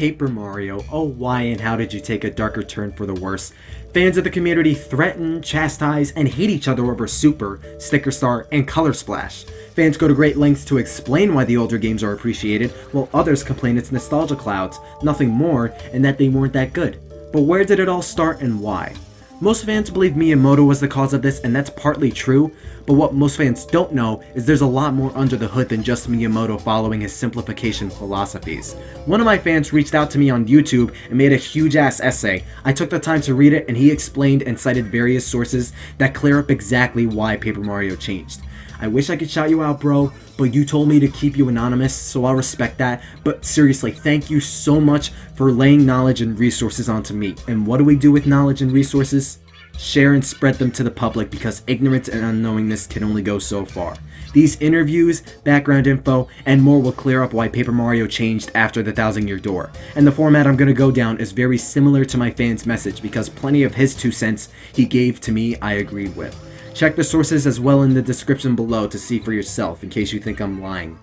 Paper Mario, oh why and how did you take a darker turn for the worse? Fans of the community threaten, chastise, and hate each other over Super, Sticker Star, and Color Splash. Fans go to great lengths to explain why the older games are appreciated, while others complain it's nostalgia clouds, nothing more, and that they weren't that good. But where did it all start and why? Most fans believe Miyamoto was the cause of this, and that's partly true, but what most fans don't know is there's a lot more under the hood than just Miyamoto following his simplification philosophies. One of my fans reached out to me on YouTube and made a huge ass essay. I took the time to read it, and he explained and cited various sources that clear up exactly why Paper Mario changed. I wish I could shout you out, bro, but you told me to keep you anonymous, so I'll respect that. But seriously, thank you so much for laying knowledge and resources onto me. And what do we do with knowledge and resources? Share and spread them to the public, because ignorance and unknowingness can only go so far. These interviews, background info, and more will clear up why Paper Mario changed after the 1,000-Year Door. And the format I'm going to go down is very similar to my fan's message, because plenty of his 2 cents he gave to me I agreed with. Check the sources as well in the description below to see for yourself in case you think I'm lying.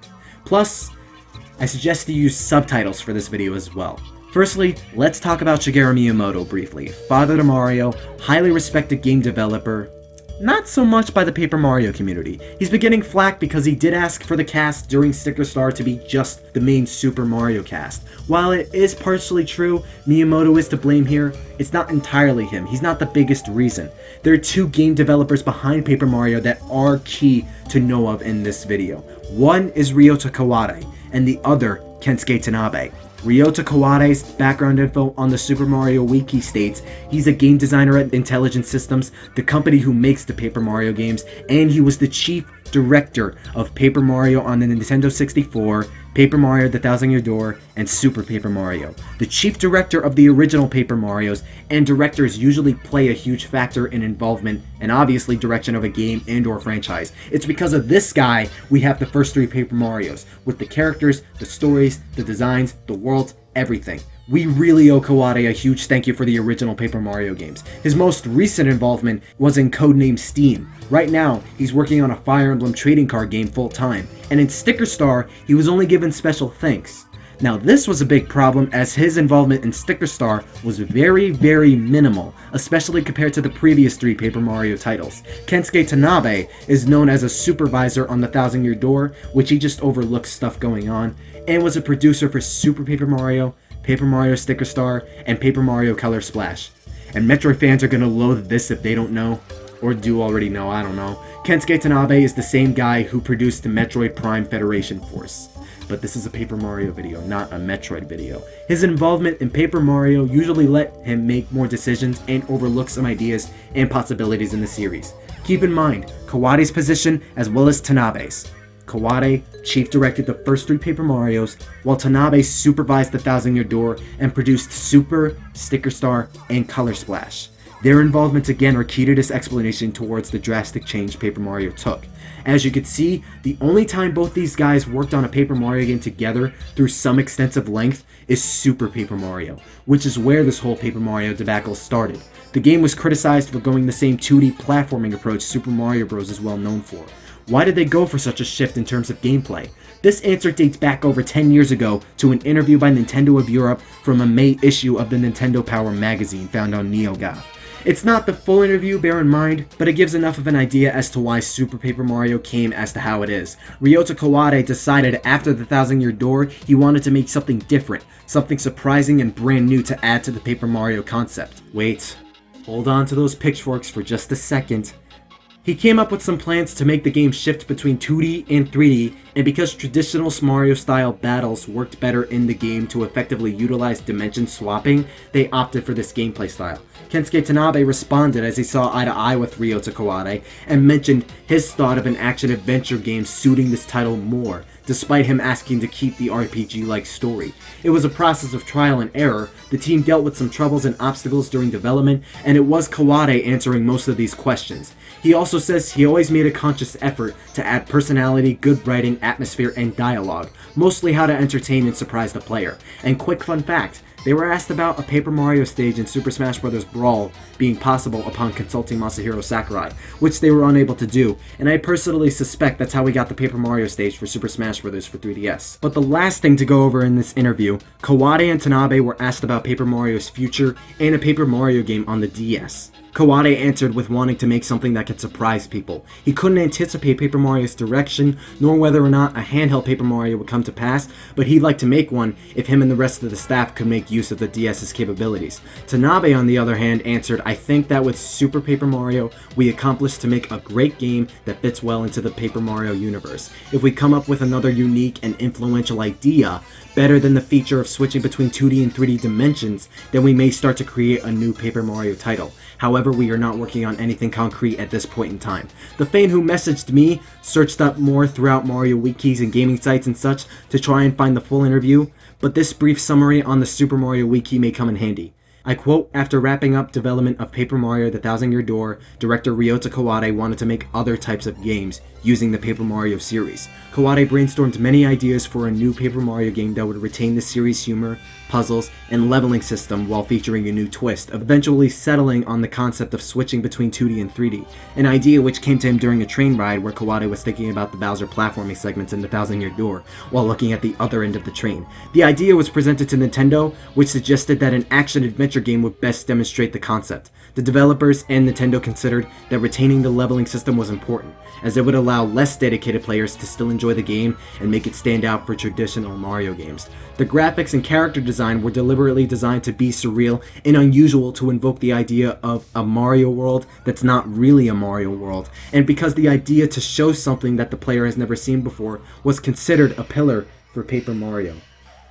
Plus, I suggest you use subtitles for this video as well. Firstly, let's talk about Shigeru Miyamoto briefly. Father to Mario, highly respected game developer, not so much by the Paper Mario community. He's been getting flack because he did ask for the cast during Sticker Star to be just the main Super Mario cast. While it is partially true, Miyamoto is to blame here, it's not entirely him. He's not the biggest reason. There are 2 game developers behind Paper Mario that are key to know of in this video. One is Ryota Kawade, and the other Kensuke Tanabe. Ryota Kawade's background info on the Super Mario Wiki states he's a game designer at Intelligent Systems, the company who makes the Paper Mario games, and he was the chief director of Paper Mario on the Nintendo 64, Paper Mario the 1,000-Year Door, and Super Paper Mario. The chief director of the original Paper Marios, and directors usually play a huge factor in involvement and obviously direction of a game and or franchise. It's because of this guy we have the first 3 Paper Marios, with the characters, the stories, the designs, the worlds, everything. We really owe Kawade a huge thank you for the original Paper Mario games. His most recent involvement was in Codename Steam. Right now, he's working on a Fire Emblem trading card game full-time, and in Sticker Star, he was only given special thanks. Now this was a big problem as his involvement in Sticker Star was very minimal, especially compared to the previous 3 Paper Mario titles. Kensuke Tanabe is known as a supervisor on the 1,000-Year Door, which he just overlooks stuff going on, and was a producer for Super Paper Mario, Paper Mario Sticker Star, and Paper Mario Color Splash. And Metroid fans are gonna loathe this if they don't know, or do already know, I don't know. Kensuke Tanabe is the same guy who produced the Metroid Prime Federation Force. But this is a Paper Mario video, not a Metroid video. His involvement in Paper Mario usually let him make more decisions and overlook some ideas and possibilities in the series. Keep in mind, Kawade's position as well as Tanabe's. Kawade chief directed the first 3 Paper Marios, while Tanabe supervised the 1,000-Year Door and produced Super, Sticker Star, and Color Splash. Their involvements again are key to this explanation towards the drastic change Paper Mario took. As you can see, the only time both these guys worked on a Paper Mario game together through some extensive length is Super Paper Mario, which is where this whole Paper Mario debacle started. The game was criticized for going the same 2D platforming approach Super Mario Bros. Is well known for. Why did they go for such a shift in terms of gameplay? This answer dates back over 10 years ago to an interview by Nintendo of Europe from a May issue of the Nintendo Power magazine found on NeoGAF. It's not the full interview, bear in mind, but it gives enough of an idea as to why Super Paper Mario came as to how it is. Ryota Kawade decided after the 1,000-Year Door he wanted to make something different, something surprising and brand new to add to the Paper Mario concept. Wait, hold on to those pitchforks for just a second. He came up with some plans to make the game shift between 2D and 3D, and because traditional Mario-style battles worked better in the game to effectively utilize dimension swapping, they opted for this gameplay style. Kensuke Tanabe responded as he saw eye to eye with Ryota Kawade, and mentioned his thought of an action-adventure game suiting this title more, despite him asking to keep the RPG-like story. It was a process of trial and error. The team dealt with some troubles and obstacles during development, and it was Kawade answering most of these questions. He also says he always made a conscious effort to add personality, good writing, atmosphere, and dialogue, mostly how to entertain and surprise the player. And quick fun fact, They were asked about a Paper Mario stage in Super Smash Bros. Brawl being possible upon consulting Masahiro Sakurai, which they were unable to do, and I personally suspect that's how we got the Paper Mario stage for Super Smash Bros. For 3DS. But the last thing to go over in this interview, Kawade and Tanabe were asked about Paper Mario's future and a Paper Mario game on the DS. Kawade answered with wanting to make something that could surprise people. He couldn't anticipate Paper Mario's direction, nor whether or not a handheld Paper Mario would come to pass, but he'd like to make one if him and the rest of the staff could make use of the DS's capabilities. Tanabe, on the other hand, answered, "I think that with Super Paper Mario, we accomplished to make a great game that fits well into the Paper Mario universe. If we come up with another unique and influential idea, better than the feature of switching between 2D and 3D dimensions, then we may start to create a new Paper Mario title. However, we are not working on anything concrete at this point in time." The fan who messaged me searched up more throughout Mario wikis and gaming sites and such to try and find the full interview, but this brief summary on the Super Mario Wiki may come in handy. I quote, "After wrapping up development of Paper Mario The Thousand Year Door, director Ryota Kawade wanted to make other types of games using the Paper Mario series. Kawade brainstormed many ideas for a new Paper Mario game that would retain the series' humor, puzzles, and leveling system while featuring a new twist, eventually settling on the concept of switching between 2D and 3D, an idea which came to him during a train ride where Kawade was thinking about the Bowser platforming segments in The Thousand Year Door while looking at the other end of the train. The idea was presented to Nintendo, which suggested that an action-adventure game would best demonstrate the concept. The developers and Nintendo considered that retaining the leveling system was important, as it would allow less dedicated players to still enjoy the game and make it stand out for traditional Mario games. The graphics and character design were deliberately designed to be surreal and unusual to invoke the idea of a Mario world that's not really a Mario world, and because the idea to show something that the player has never seen before was considered a pillar for Paper Mario.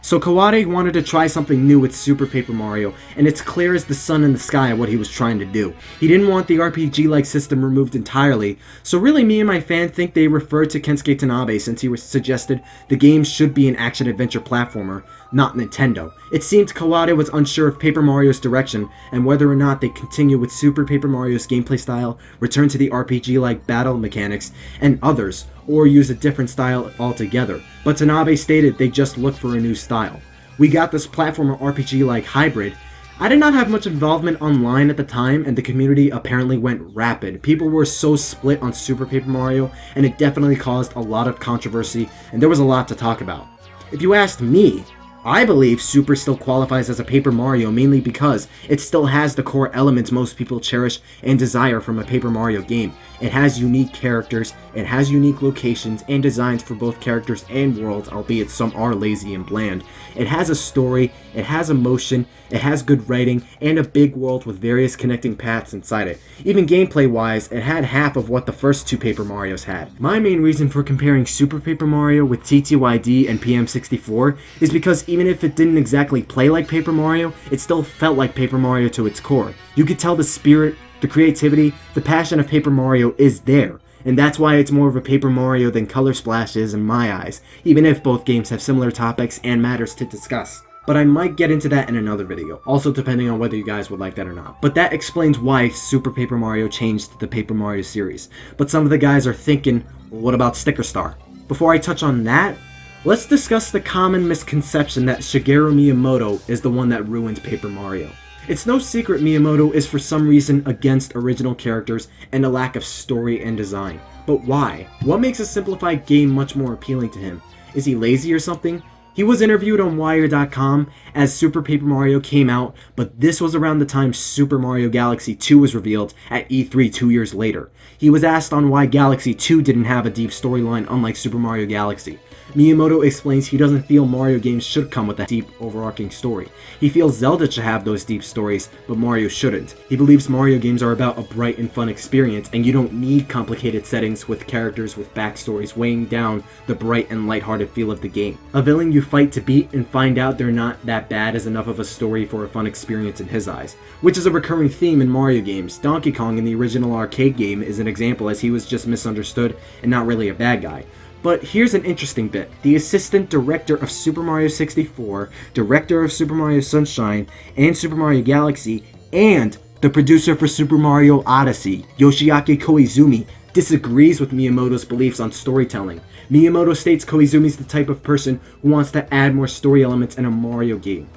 So Kawade wanted to try something new with Super Paper Mario, and it's clear as the sun in the sky what he was trying to do. He didn't want the RPG-like system removed entirely, so really me and my fan think they referred to Kensuke Tanabe since he suggested the game should be an action-adventure platformer, not Nintendo. It seemed Kawade was unsure of Paper Mario's direction, and whether or not they continue with Super Paper Mario's gameplay style, return to the RPG-like battle mechanics, and others, or use a different style altogether. But Tanabe stated they just look for a new style. We got this platformer RPG-like hybrid. I did not have much involvement online at the time, and the community apparently went rapid. People were so split on Super Paper Mario, and it definitely caused a lot of controversy, and there was a lot to talk about. If you asked me, I believe Super still qualifies as a Paper Mario mainly because it still has the core elements most people cherish and desire from a Paper Mario game. It has unique characters, it has unique locations and designs for both characters and worlds, albeit some are lazy and bland. It has a story, it has emotion, it has good writing, and a big world with various connecting paths inside it. Even gameplay-wise, it had half of what the first two Paper Marios had. My main reason for comparing Super Paper Mario with TTYD and PM64 is because even if it didn't exactly play like Paper Mario, it still felt like Paper Mario to its core. You could tell the spirit, the creativity, the passion of Paper Mario is there, and that's why it's more of a Paper Mario than Color Splash is in my eyes, even if both games have similar topics and matters to discuss. But I might get into that in another video, also depending on whether you guys would like that or not. But that explains why Super Paper Mario changed the Paper Mario series. But some of the guys are thinking, well, what about Sticker Star? Before I touch on that, let's discuss the common misconception that Shigeru Miyamoto is the one that ruined Paper Mario. It's no secret Miyamoto is for some reason against original characters and a lack of story and design. But why? What makes a simplified game much more appealing to him? Is he lazy or something? He was interviewed on Wired.com as Super Paper Mario came out, but this was around the time Super Mario Galaxy 2 was revealed at E3 2 years later. He was asked on why Galaxy 2 didn't have a deep storyline unlike Super Mario Galaxy. Miyamoto explains he doesn't feel Mario games should come with a deep, overarching story. He feels Zelda should have those deep stories, but Mario shouldn't. He believes Mario games are about a bright and fun experience, and you don't need complicated settings with characters with backstories weighing down the bright and lighthearted feel of the game. A villain you fight to beat and find out they're not that bad is enough of a story for a fun experience in his eyes, which is a recurring theme in Mario games. Donkey Kong in the original arcade game is an example, as he was just misunderstood and not really a bad guy. But here's an interesting bit. The assistant director of Super Mario 64, director of Super Mario Sunshine and Super Mario Galaxy, and the producer for Super Mario Odyssey, Yoshiaki Koizumi, disagrees with Miyamoto's beliefs on storytelling. Miyamoto states Koizumi's the type of person who wants to add more story elements in a Mario game.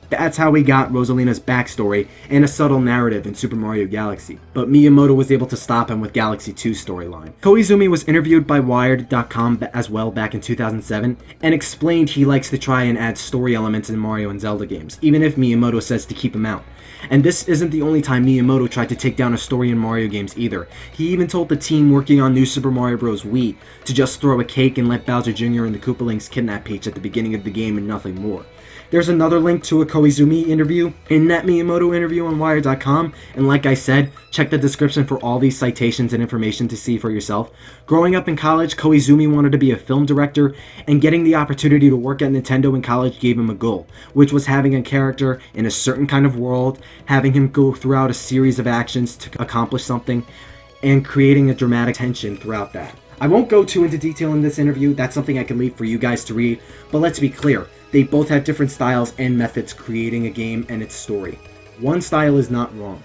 That's how we got Rosalina's backstory and a subtle narrative in Super Mario Galaxy, but Miyamoto was able to stop him with Galaxy 2's storyline. Koizumi was interviewed by Wired.com as well back in 2007 and explained he likes to try and add story elements in Mario and Zelda games, even if Miyamoto says to keep them out. And this isn't the only time Miyamoto tried to take down a story in Mario games either. He even told the team working on New Super Mario Bros. Wii to just throw a cake and let Bowser Jr. and the Koopalings kidnap Peach at the beginning of the game and nothing more. There's another link to a Koizumi interview in that Miyamoto interview on Wired.com, and like I said, check the description for all these citations and information to see for yourself. Growing up in college, Koizumi wanted to be a film director, and getting the opportunity to work at Nintendo in college gave him a goal, which was having a character in a certain kind of world, having him go throughout a series of actions to accomplish something, and creating a dramatic tension throughout that. I won't go too into detail in this interview, that's something I can leave for you guys to read, but let's be clear. They both have different styles and methods creating a game and its story. One style is not wrong.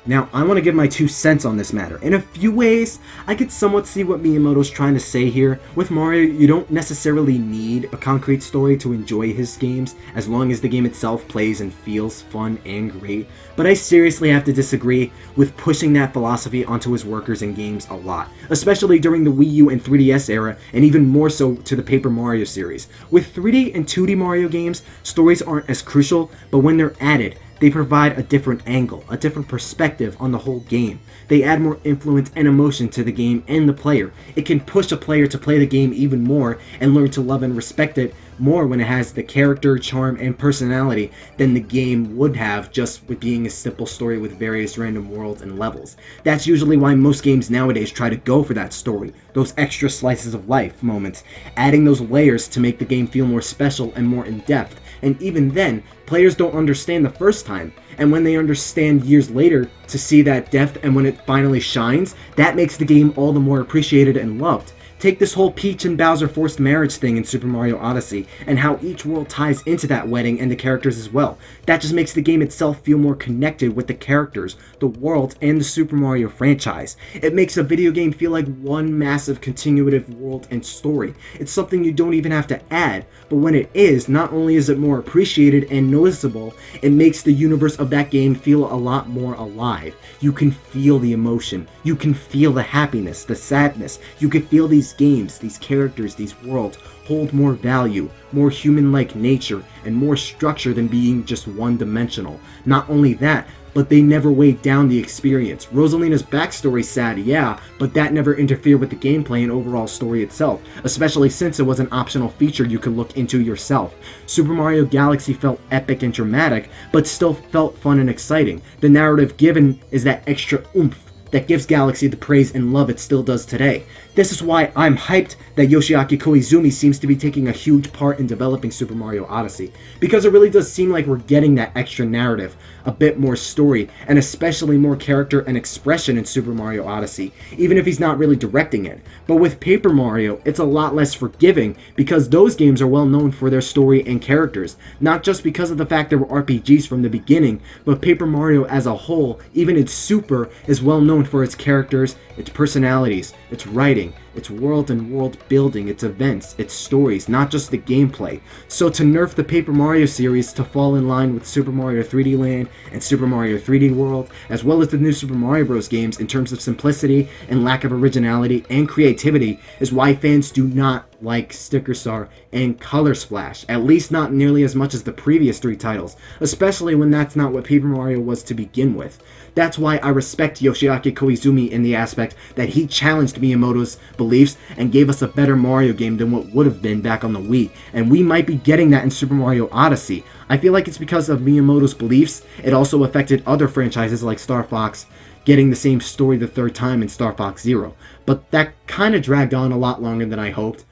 Now, I want to give my 2 cents on this matter. In a few ways, I could somewhat see what Miyamoto's trying to say here. With Mario, you don't necessarily need a concrete story to enjoy his games, as long as the game itself plays and feels fun and great. But I seriously have to disagree with pushing that philosophy onto his workers and games a lot, especially during the Wii U and 3DS era, and even more so to the Paper Mario series. With 3D and 2D Mario games, stories aren't as crucial, but when they're added, they provide a different angle, a different perspective on the whole game. They add more influence and emotion to the game and the player. It can push a player to play the game even more and learn to love and respect it more when it has the character, charm, and personality than the game would have just with being a simple story with various random worlds and levels. That's usually why most games nowadays try to go for that story, those extra slices of life moments, adding those layers to make the game feel more special and more in-depth. And even then, players don't understand the first time, and when they understand years later to see that depth and when it finally shines, that makes the game all the more appreciated and loved. Take this whole Peach and Bowser forced marriage thing in Super Mario Odyssey, and how each world ties into that wedding and the characters as well. That just makes the game itself feel more connected with the characters, the world, and the Super Mario franchise. It makes a video game feel like one massive continuative world and story. It's something you don't even have to add, but when it is, not only is it more appreciated and noticeable, it makes the universe of that game feel a lot more alive. You can feel the emotion, you can feel the happiness, the sadness, you can feel these games, these characters, these worlds hold more value, more human-like nature, and more structure than being just one-dimensional. Not only that, but they never weighed down the experience. Rosalina's backstory's sad, yeah, but that never interfered with the gameplay and overall story itself, especially since it was an optional feature you could look into yourself. Super Mario Galaxy felt epic and dramatic, but still felt fun and exciting. The narrative given is that extra oomph that gives Galaxy the praise and love it still does today. This is why I'm hyped that Yoshiaki Koizumi seems to be taking a huge part in developing Super Mario Odyssey, because it really does seem like we're getting that extra narrative, a bit more story, and especially more character and expression in Super Mario Odyssey, even if he's not really directing it. But with Paper Mario, it's a lot less forgiving, because those games are well known for their story and characters, not just because of the fact they were RPGs from the beginning, but Paper Mario as a whole, even its Super, is well known for its characters, its personalities, its writing, its world and world building, its events, its stories, not just the gameplay. So to nerf the Paper Mario series to fall in line with Super Mario 3D Land and Super Mario 3D World, as well as the new Super Mario Bros. Games in terms of simplicity and lack of originality and creativity, is why fans do not like Sticker Star and Color Splash, at least not nearly as much as the previous 3 titles, especially when that's not what Paper Mario was to begin with. That's why I respect Yoshiaki Koizumi in the aspect that he challenged Miyamoto's beliefs and gave us a better Mario game than what would have been back on the Wii, and we might be getting that in Super Mario Odyssey. I feel like it's because of Miyamoto's beliefs. It also affected other franchises like Star Fox getting the same story the 3rd time in Star Fox Zero, but that kind of dragged on a lot longer than I hoped.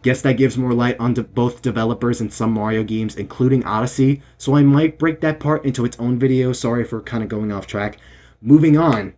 Guess that gives more light onto both developers in some Mario games, including Odyssey, so I might break that part into its own video. Sorry for kind of going off track. Moving on,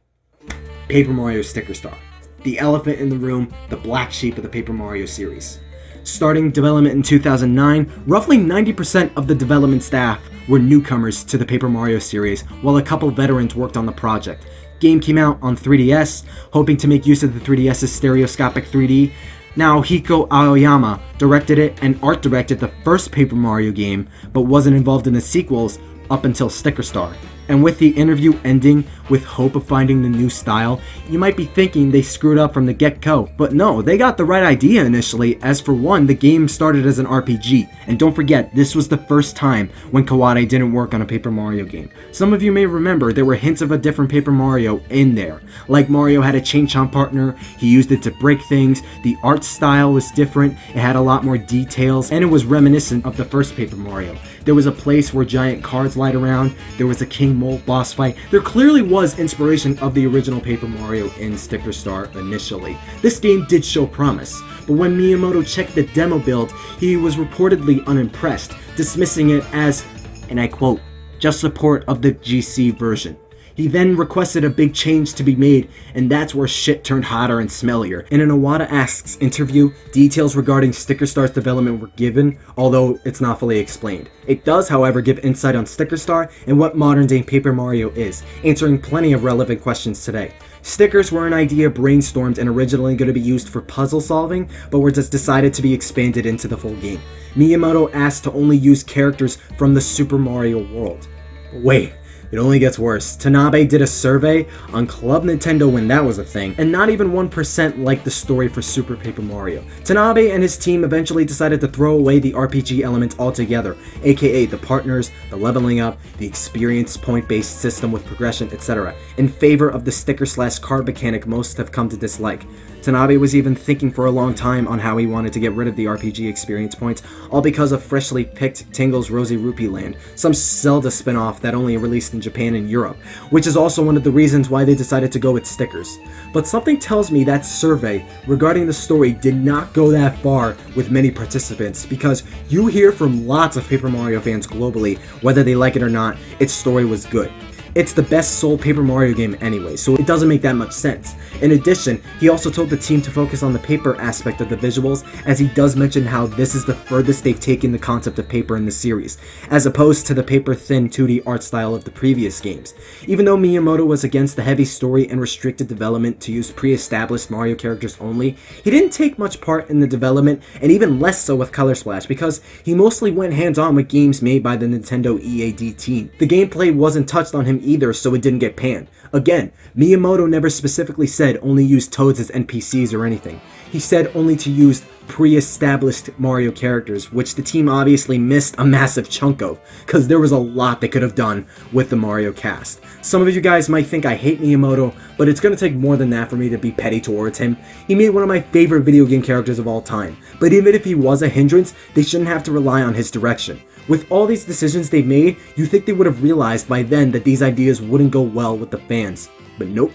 Paper Mario Sticker Star. The elephant in the room, the black sheep of the Paper Mario series. Starting development in 2009, roughly 90% of the development staff were newcomers to the Paper Mario series, while a couple veterans worked on the project. Game came out on 3DS, hoping to make use of the 3DS's stereoscopic 3D, Naohiko Aoyama directed it and art directed the first Paper Mario game, but wasn't involved in the sequels up until Sticker Star. And with the interview ending with hope of finding the new style, you might be thinking they screwed up from the get-go. But no, they got the right idea initially, as for one, the game started as an RPG. And don't forget, this was the first time when Kawade didn't work on a Paper Mario game. Some of you may remember there were hints of a different Paper Mario in there. Like Mario had a chain-chomp partner, he used it to break things, the art style was different, it had a lot more details, and it was reminiscent of the first Paper Mario. There was a place where giant cards light around, there was a King Mole boss fight. There clearly was inspiration of the original Paper Mario in Sticker Star initially. This game did show promise, but when Miyamoto checked the demo build, he was reportedly unimpressed, dismissing it as, and I quote, just support of the GC version. He then requested a big change to be made, and that's where shit turned hotter and smellier. In an Iwata Asks interview, details regarding Sticker Star's development were given, although it's not fully explained. It does, however, give insight on Sticker Star and what modern-day Paper Mario is, answering plenty of relevant questions today. Stickers were an idea brainstormed and originally going to be used for puzzle solving, but were just decided to be expanded into the full game. Miyamoto asked to only use characters from the Super Mario world. Wait. It only gets worse. Tanabe did a survey on Club Nintendo when that was a thing, and not even 1% liked the story for Super Paper Mario. Tanabe and his team eventually decided to throw away the RPG elements altogether, aka the partners, the leveling up, the experience point-based system with progression, etc., in favor of the sticker/card mechanic most have come to dislike. Tanabe was even thinking for a long time on how he wanted to get rid of the RPG experience points, all because of freshly picked Tingle's Rosy Rupee Land, some Zelda spin-off that only released in Japan and Europe, which is also one of the reasons why they decided to go with stickers. But something tells me that survey regarding the story did not go that far with many participants, because you hear from lots of Paper Mario fans globally, whether they like it or not, its story was good. It's the best sold Paper Mario game anyway, so it doesn't make that much sense. In addition, he also told the team to focus on the paper aspect of the visuals, as he does mention how this is the furthest they've taken the concept of paper in the series, as opposed to the paper-thin 2D art style of the previous games. Even though Miyamoto was against the heavy story and restricted development to use pre-established Mario characters only, he didn't take much part in the development, and even less so with Color Splash, because he mostly went hands-on with games made by the Nintendo EAD team. The gameplay wasn't touched on him either, so it didn't get panned. Again, Miyamoto never specifically said only use Toads as NPCs or anything. He said only to use pre-established Mario characters, which the team obviously missed a massive chunk of, because there was a lot they could have done with the Mario cast. Some of you guys might think I hate Miyamoto, but it's going to take more than that for me to be petty towards him. He made one of my favorite video game characters of all time, but even if he was a hindrance, they shouldn't have to rely on his direction. With all these decisions they've made, you think they would have realized by then that these ideas wouldn't go well with the fans. But nope.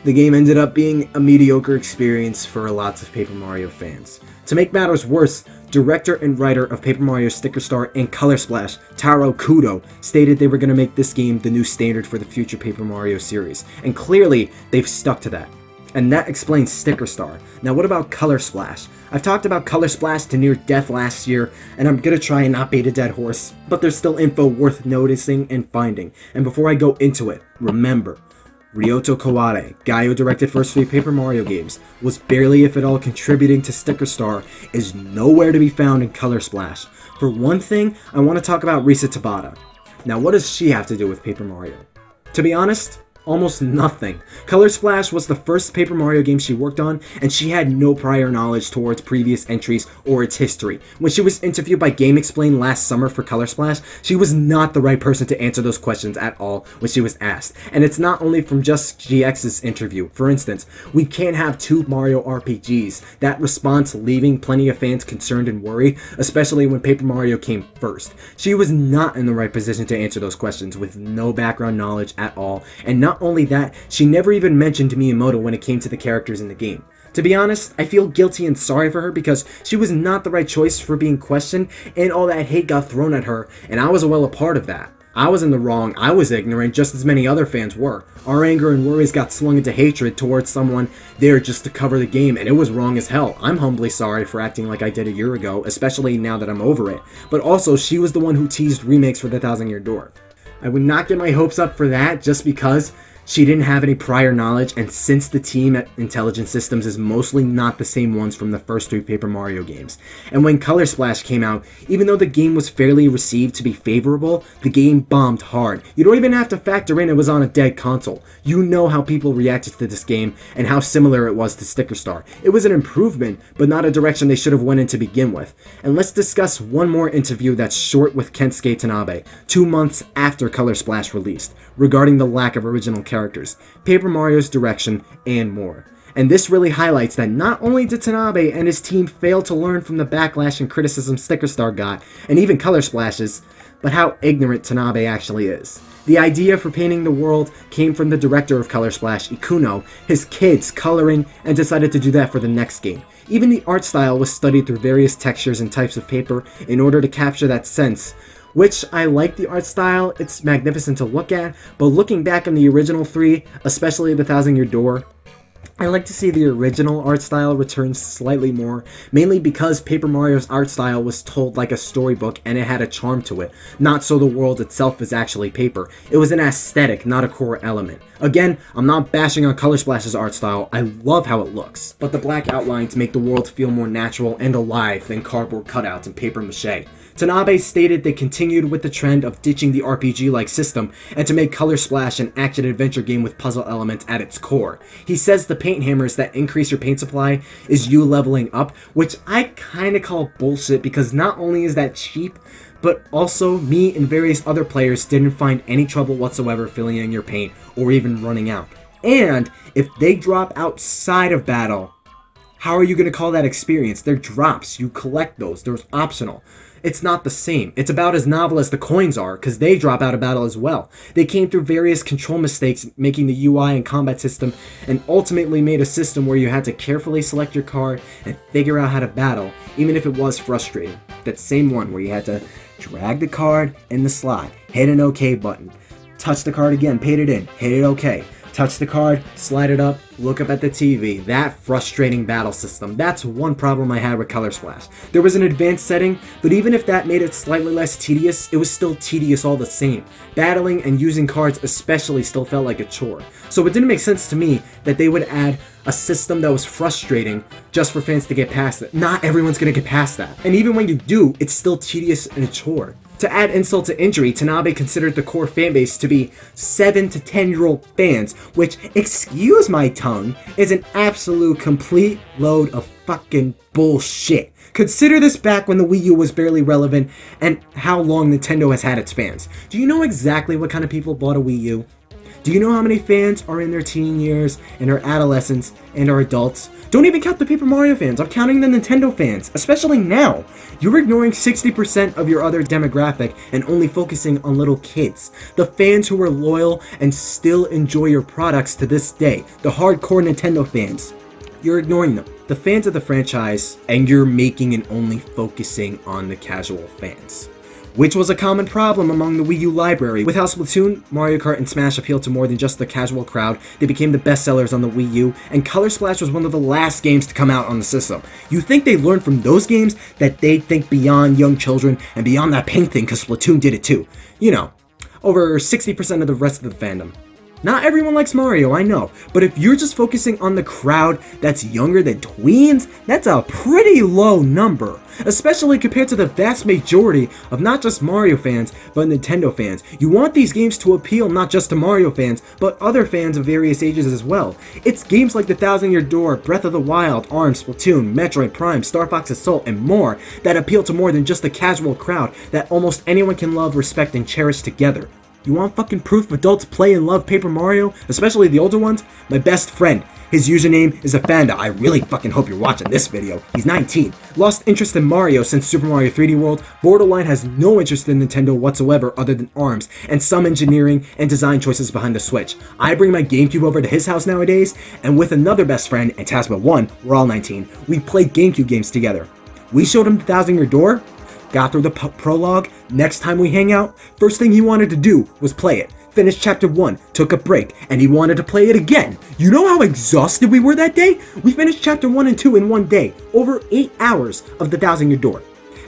The game ended up being a mediocre experience for lots of Paper Mario fans. To make matters worse, director and writer of Paper Mario Sticker Star and Color Splash, Taro Kudo, stated they were going to make this game the new standard for the future Paper Mario series, and clearly they've stuck to that. And that explains Sticker Star. Now what about Color Splash? I've talked about Color Splash to near death last year, and I'm gonna try and not beat a dead horse, but there's still info worth noticing and finding. And before I go into it, remember, Ryota Kawade, guy who directed first 3 Paper Mario games, was barely if at all contributing to Sticker Star, is nowhere to be found in Color Splash. For one thing, I want to talk about Risa Tabata. Now what does she have to do with Paper Mario? To be honest, almost nothing. Color Splash was the first Paper Mario game she worked on, and she had no prior knowledge towards previous entries or its history. When she was interviewed by GameXplain last summer for Color Splash, she was not the right person to answer those questions at all when she was asked. And it's not only from just GX's interview. For instance, we can't have 2 Mario RPGs. That response leaving plenty of fans concerned and worried, especially when Paper Mario came first. She was not in the right position to answer those questions with no background knowledge at all, and not only that, she never even mentioned Miyamoto when it came to the characters in the game. To be honest, I feel guilty and sorry for her because she was not the right choice for being questioned, and all that hate got thrown at her, and I was well a part of that. I was in the wrong, I was ignorant, just as many other fans were. Our anger and worries got slung into hatred towards someone there just to cover the game, and it was wrong as hell. I'm humbly sorry for acting like I did a year ago, especially now that I'm over it. But also, she was the one who teased remakes for the 1000 Year Door. I would not get my hopes up for that just because She didn't have any prior knowledge, and since the team at Intelligent Systems is mostly not the same ones from the first 3 Paper Mario games. And when Color Splash came out, even though the game was fairly received to be favorable, the game bombed hard. You don't even have to factor in it was on a dead console. You know how people reacted to this game and how similar it was to Sticker Star. It was an improvement, but not a direction they should have went in to begin with. And let's discuss one more interview that's short with Kensuke Tanabe, 2 months after Color Splash released, regarding the lack of original characters, Paper Mario's direction, and more. And this really highlights that not only did Tanabe and his team fail to learn from the backlash and criticism Sticker Star got, and even Color Splashes, but how ignorant Tanabe actually is. The idea for painting the world came from the director of Color Splash, Ikuno, his kids coloring, and decided to do that for the next game. Even the art style was studied through various textures and types of paper in order to capture that sense, which I like the art style. It's magnificent to look at, but looking back on the original 3, especially the Thousand Year Door, I like to see the original art style return slightly more, mainly because Paper Mario's art style was told like a storybook and it had a charm to it, not so the world itself is actually paper. It was an aesthetic, not a core element. Again, I'm not bashing on Color Splash's art style, I love how it looks, but the black outlines make the world feel more natural and alive than cardboard cutouts and paper mache. Tanabe stated they continued with the trend of ditching the RPG-like system and to make Color Splash an action-adventure game with puzzle elements at its core. He says the paint hammers that increase your paint supply is you leveling up, which I kinda call bullshit because not only is that cheap, but also me and various other players didn't find any trouble whatsoever filling in your paint or even running out. And if they drop outside of battle, how are you going to call that experience? They're drops. You collect those. They're optional. It's not the same. It's about as novel as the coins are, because they drop out of battle as well. They came through various control mistakes, making the UI and combat system, and ultimately made a system where you had to carefully select your card and figure out how to battle, even if it was frustrating. That same one where you had to drag the card in the slot, hit an OK button, touch the card again, paint it in, hit it OK. Touch the card, slide it up, look up at the TV. That frustrating battle system. That's one problem I had with Color Splash. There was an advanced setting, but even if that made it slightly less tedious, it was still tedious all the same. Battling and using cards especially still felt like a chore. So it didn't make sense to me that they would add a system that was frustrating just for fans to get past it. Not everyone's gonna get past that. And even when you do, it's still tedious and a chore. To add insult to injury, Tanabe considered the core fanbase to be 7 to 10-year-old fans, which, excuse my tongue, is an absolute complete load of fucking bullshit. Consider this back when the Wii U was barely relevant and how long Nintendo has had its fans. Do you know exactly what kind of people bought a Wii U? Do you know how many fans are in their teen years and are adolescents and are adults? Don't even count the Paper Mario fans. I'm counting the Nintendo fans, especially now. You're ignoring 60% of your other demographic and only focusing on little kids. The fans who are loyal and still enjoy your products to this day. The hardcore Nintendo fans. You're ignoring them. The fans of the franchise, and you're making and only focusing on the casual fans. Which was a common problem among the Wii U library. With how Splatoon, Mario Kart, and Smash appealed to more than just the casual crowd, they became the bestsellers on the Wii U, and Color Splash was one of the last games to come out on the system. You think they learned from those games that they think beyond young children and beyond that pink thing because Splatoon did it too. You know, over 60% of the rest of the fandom. Not everyone likes Mario, I know, but if you're just focusing on the crowd that's younger than tweens, that's a pretty low number, especially compared to the vast majority of not just Mario fans, but Nintendo fans. You want these games to appeal not just to Mario fans, but other fans of various ages as well. It's games like The Thousand Year Door, Breath of the Wild, ARMS, Splatoon, Metroid Prime, Star Fox Assault, and more that appeal to more than just the casual crowd that almost anyone can love, respect, and cherish together. You want fucking proof adults play and love Paper Mario, especially the older ones? My best friend, his username is Afanda. I really fucking hope you're watching this video. He's 19. Lost interest in Mario since Super Mario 3D World. Borderline has no interest in Nintendo whatsoever other than ARMS and some engineering and design choices behind the Switch. I bring my GameCube over to his house nowadays, and with another best friend, and Tasma1, we're all 19, we play GameCube games together. We showed him The Thousand Year Door, got through the prologue. Next time we hang out, first thing he wanted to do was play it. Finished chapter 1, took a break, and he wanted to play it again. You know how exhausted we were that day? We finished chapter 1 and 2 in one day, over 8 hours of The Thousand Year Door.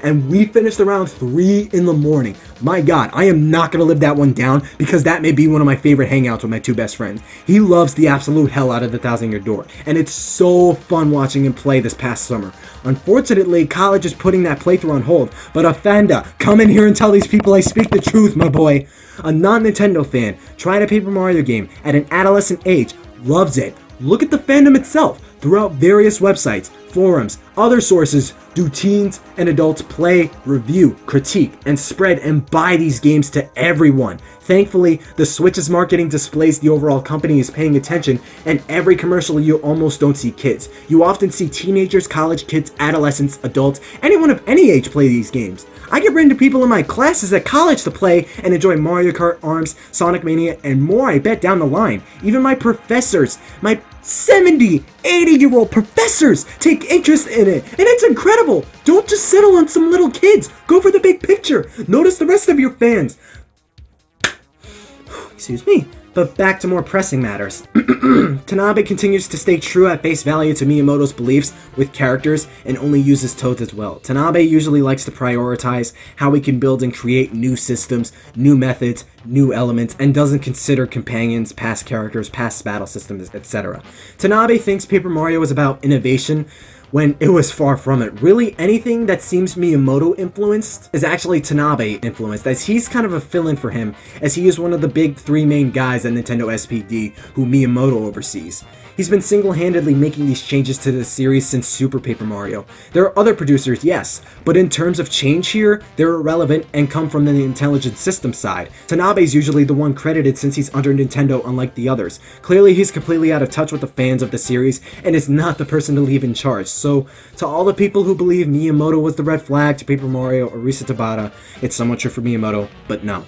and we finished around 3 in the morning. My god, I am not gonna live that one down because that may be one of my favorite hangouts with my 2 best friends. He loves the absolute hell out of the Thousand Year Door, and it's so fun watching him play this past summer. Unfortunately, college is putting that playthrough on hold, but Afanda, come in here and tell these people I speak the truth, my boy. A non-Nintendo fan, tried a Paper Mario game at an adolescent age, loves it. Look at the fandom itself. Throughout various websites, forums, other sources, do teens and adults play, review, critique, and spread and buy these games to everyone. Thankfully, the Switch's marketing displays the overall company is paying attention, and every commercial you almost don't see kids. You often see teenagers, college kids, adolescents, adults, anyone of any age play these games. I get into people in my classes at college to play and enjoy Mario Kart, ARMS, Sonic Mania, and more, I bet, down the line. Even my professors, my 70, 80-year-old professors take interest in it, and it's incredible. Don't just settle on some little kids. Go for the big picture. Notice the rest of your fans. Excuse me. But back to more pressing matters. Tanabe continues to stay true at face value to Miyamoto's beliefs with characters and only uses Toads as well. Tanabe usually likes to prioritize how we can build and create new systems, new methods, new elements, and doesn't consider companions, past characters, past battle systems, etc. Tanabe thinks Paper Mario is about innovation, when it was far from it. Really, anything that seems Miyamoto influenced is actually Tanabe influenced, as he's kind of a fill-in for him, as he is one of the big 3 main guys at Nintendo SPD who Miyamoto oversees. He's been single-handedly making these changes to the series since Super Paper Mario. There are other producers, yes, but in terms of change here, they're irrelevant and come from the intelligent system side. Tanabe's usually the one credited since he's under Nintendo, unlike the others. Clearly, he's completely out of touch with the fans of the series and is not the person to leave in charge. So, to all the people who believe Miyamoto was the red flag to Paper Mario or Risa Tabata, it's somewhat true for Miyamoto, but no.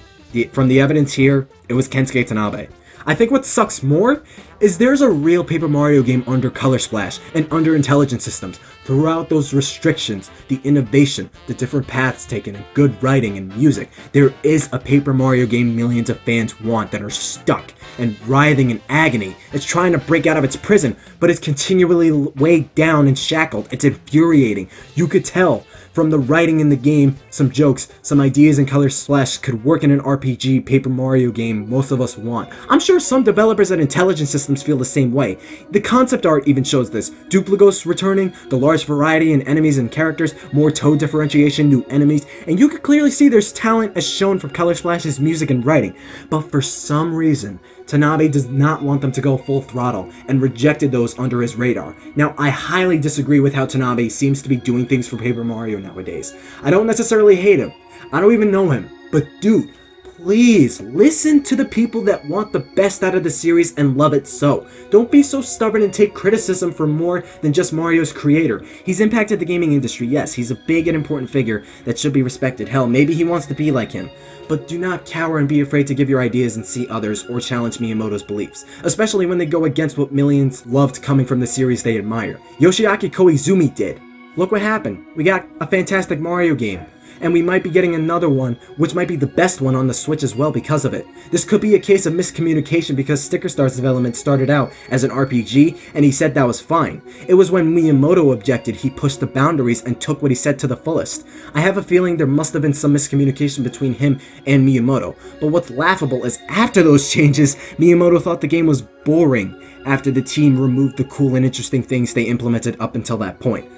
From the evidence here, it was Kensuke Tanabe. I think what sucks more is there's a real Paper Mario game under Color Splash and under Intelligent Systems. Throughout those restrictions, the innovation, the different paths taken, and good writing and music, there is a Paper Mario game millions of fans want that are stuck and writhing in agony. It's trying to break out of its prison, but it's continually weighed down and shackled. It's infuriating. You could tell from the writing in the game, some jokes, some ideas in Color Splash could work in an RPG Paper Mario game most of us want. I'm sure some developers at Intelligent Systems feel the same way. The concept art even shows this. Dupligos returning, the large variety in enemies and characters, more Toad differentiation, new enemies, and you could clearly see there's talent as shown from Color Splash's music and writing. But for some reason, Tanabe does not want them to go full throttle and rejected those under his radar. Now, I highly disagree with how Tanabe seems to be doing things for Paper Mario nowadays. I don't necessarily hate him. I don't even know him. But dude, please listen to the people that want the best out of the series and love it so. Don't be so stubborn and take criticism for more than just Mario's creator. He's impacted the gaming industry, yes. He's a big and important figure that should be respected. Hell, maybe he wants to be like him. But do not cower and be afraid to give your ideas and see others or challenge Miyamoto's beliefs, especially when they go against what millions loved coming from the series they admire. Yoshiaki Koizumi did. Look what happened. We got a fantastic Mario game. And we might be getting another one, which might be the best one on the Switch as well because of it. This could be a case of miscommunication because Sticker Star's development started out as an RPG, and he said that was fine. It was when Miyamoto objected he pushed the boundaries and took what he said to the fullest. I have a feeling there must have been some miscommunication between him and Miyamoto, but what's laughable is after those changes, Miyamoto thought the game was boring after the team removed the cool and interesting things they implemented up until that point.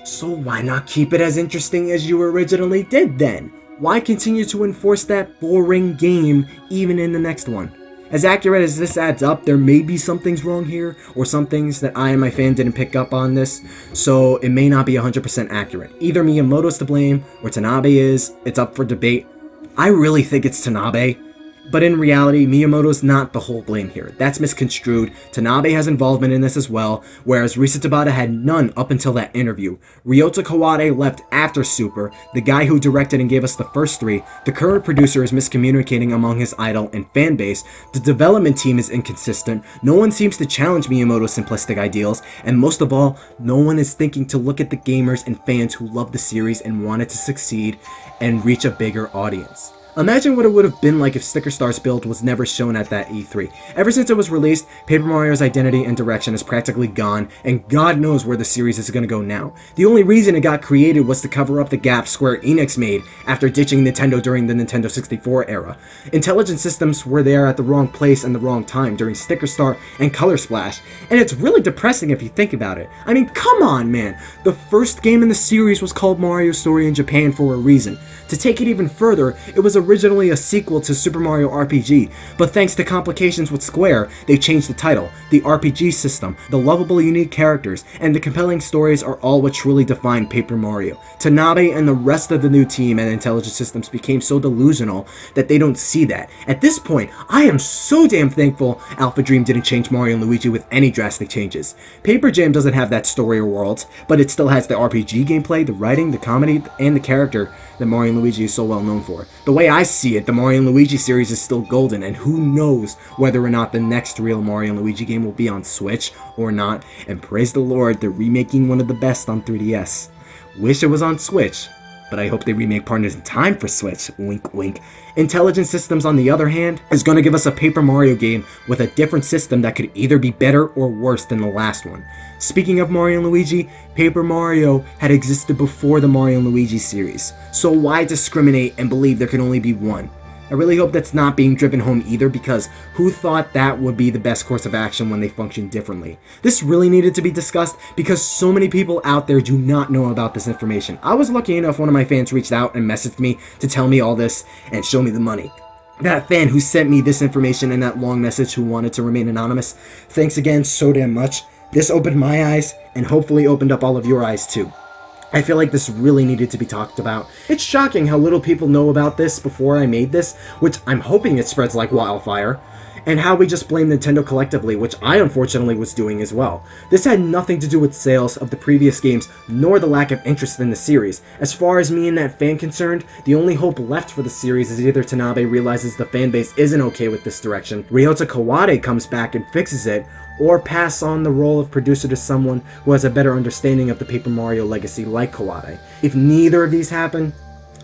So why not keep it as interesting as you originally did then? Why continue to enforce that boring game even in the next one? As accurate as this adds up, there may be some things wrong here, or some things that I and my fan didn't pick up on this, so it may not be 100% accurate. Either Miyamoto's to blame, or Tanabe is. It's up for debate. I really think it's Tanabe. But in reality, Miyamoto's not the whole blame here. That's misconstrued. Tanabe has involvement in this as well, whereas Risa Tabata had none up until that interview. Ryota Kawade left after Super, the guy who directed and gave us the first 3. The current producer is miscommunicating among his idol and fan base. The development team is inconsistent. No one seems to challenge Miyamoto's simplistic ideals, and most of all, no one is thinking to look at the gamers and fans who love the series and want it to succeed and reach a bigger audience. Imagine what it would have been like if Sticker Star's build was never shown at that E3. Ever since it was released, Paper Mario's identity and direction is practically gone, and God knows where the series is going to go now. The only reason it got created was to cover up the gap Square Enix made after ditching Nintendo during the Nintendo 64 era. Intelligent Systems were there at the wrong place and the wrong time during Sticker Star and Color Splash, and it's really depressing if you think about it. I mean, come on, man! The first game in the series was called Mario Story in Japan for a reason. To take it even further, it was originally a sequel to Super Mario RPG, but thanks to complications with Square, they changed the title. The RPG system, the lovable unique characters, and the compelling stories are all what truly defined Paper Mario. Tanabe and the rest of the new team at Intelligent Systems became so delusional that they don't see that. At this point, I am so damn thankful Alpha Dream didn't change Mario and Luigi with any drastic changes. Paper Jam doesn't have that story or world, but it still has the RPG gameplay, the writing, the comedy, and the character that Mario and Luigi is so well known for. The way I see it, the Mario and Luigi series is still golden, and who knows whether or not the next real Mario and Luigi game will be on Switch or not, and praise the Lord, they're remaking one of the best on 3DS. Wish it was on Switch, but I hope they remake Partners in Time for Switch, wink wink. Intelligent Systems, on the other hand, is going to give us a Paper Mario game with a different system that could either be better or worse than the last one. Speaking of Mario and Luigi, Paper Mario had existed before the Mario and Luigi series, so why discriminate and believe there can only be one? I really hope that's not being driven home either, because who thought that would be the best course of action when they function differently? This really needed to be discussed because so many people out there do not know about this information. I was lucky enough one of my fans reached out and messaged me to tell me all this and show me the money. That fan who sent me this information in that long message who wanted to remain anonymous, thanks again so damn much. This opened my eyes and hopefully opened up all of your eyes too. I feel like this really needed to be talked about. It's shocking how little people know about this before I made this, which I'm hoping it spreads like wildfire, and how we just blame Nintendo collectively, which I unfortunately was doing as well. This had nothing to do with sales of the previous games, nor the lack of interest in the series. As far as me and that fan concerned, the only hope left for the series is either Tanabe realizes the fanbase isn't okay with this direction, Ryota Kawade comes back and fixes it, or pass on the role of producer to someone who has a better understanding of the Paper Mario legacy like Kawade. If neither of these happen,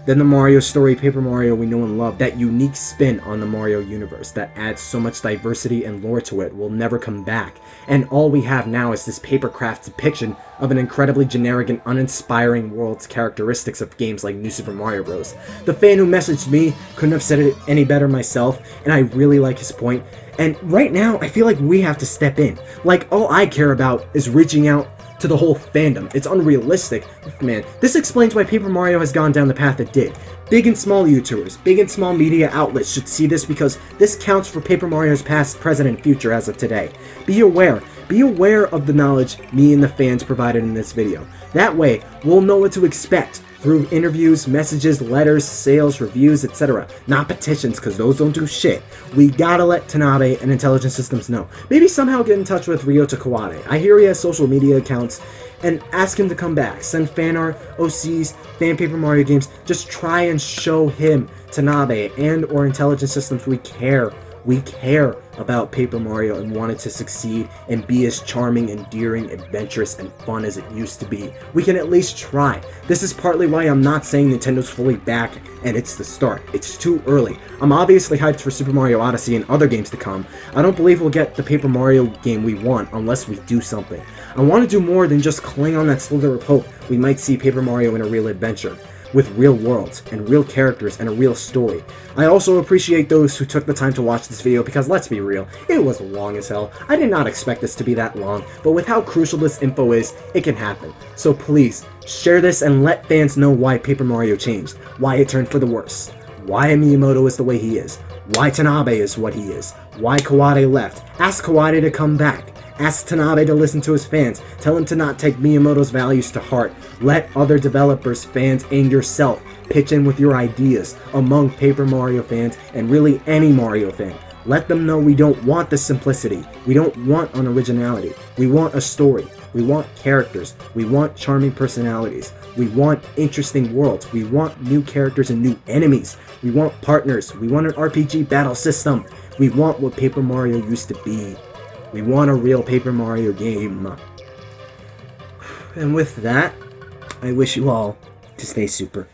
then the Mario story Paper Mario we know and love, that unique spin on the Mario universe that adds so much diversity and lore to it, will never come back. And all we have now is this papercraft depiction of an incredibly generic and uninspiring world's characteristics of games like New Super Mario Bros. The fan who messaged me couldn't have said it any better myself, and I really like his point. And right now, I feel like we have to step in. Like, all I care about is reaching out to the whole fandom. It's unrealistic. Man, this explains why Paper Mario has gone down the path it did. Big and small YouTubers, big and small media outlets should see this, because this counts for Paper Mario's past, present, and future as of today. Be aware. Be aware of the knowledge me and the fans provided in this video. That way, we'll know what to expect through interviews, messages, letters, sales, reviews, etc. Not petitions, because those don't do shit. We gotta let Tanabe and Intelligent Systems know. Maybe somehow get in touch with Ryota Kawade. I hear he has social media accounts, and ask him to come back. Send fan art, OCs, fan Paper Mario games. Just try and show him, Tanabe, and or Intelligent Systems we care. We care about Paper Mario and want it to succeed and be as charming, endearing, adventurous, and fun as it used to be. We can at least try. This is partly why I'm not saying Nintendo's fully back and it's the start. It's too early. I'm obviously hyped for Super Mario Odyssey and other games to come. I don't believe we'll get the Paper Mario game we want unless we do something. I want to do more than just cling on that slither of hope we might see Paper Mario in a real adventure, with real worlds, and real characters, and a real story. I also appreciate those who took the time to watch this video, because let's be real, it was long as hell. I did not expect this to be that long, but with how crucial this info is, it can happen. So please, share this and let fans know why Paper Mario changed, why it turned for the worse, why Miyamoto is the way he is, why Tanabe is what he is, why Kawade left. Ask Kawade to come back. Ask Tanabe to listen to his fans. Tell him to not take Miyamoto's values to heart. Let other developers, fans, and yourself pitch in with your ideas among Paper Mario fans and really any Mario fan. Let them know we don't want the simplicity. We don't want unoriginality. We want a story. We want characters. We want charming personalities. We want interesting worlds. We want new characters and new enemies. We want partners. We want an RPG battle system. We want what Paper Mario used to be. We want a real Paper Mario game. And with that, I wish you all to stay super.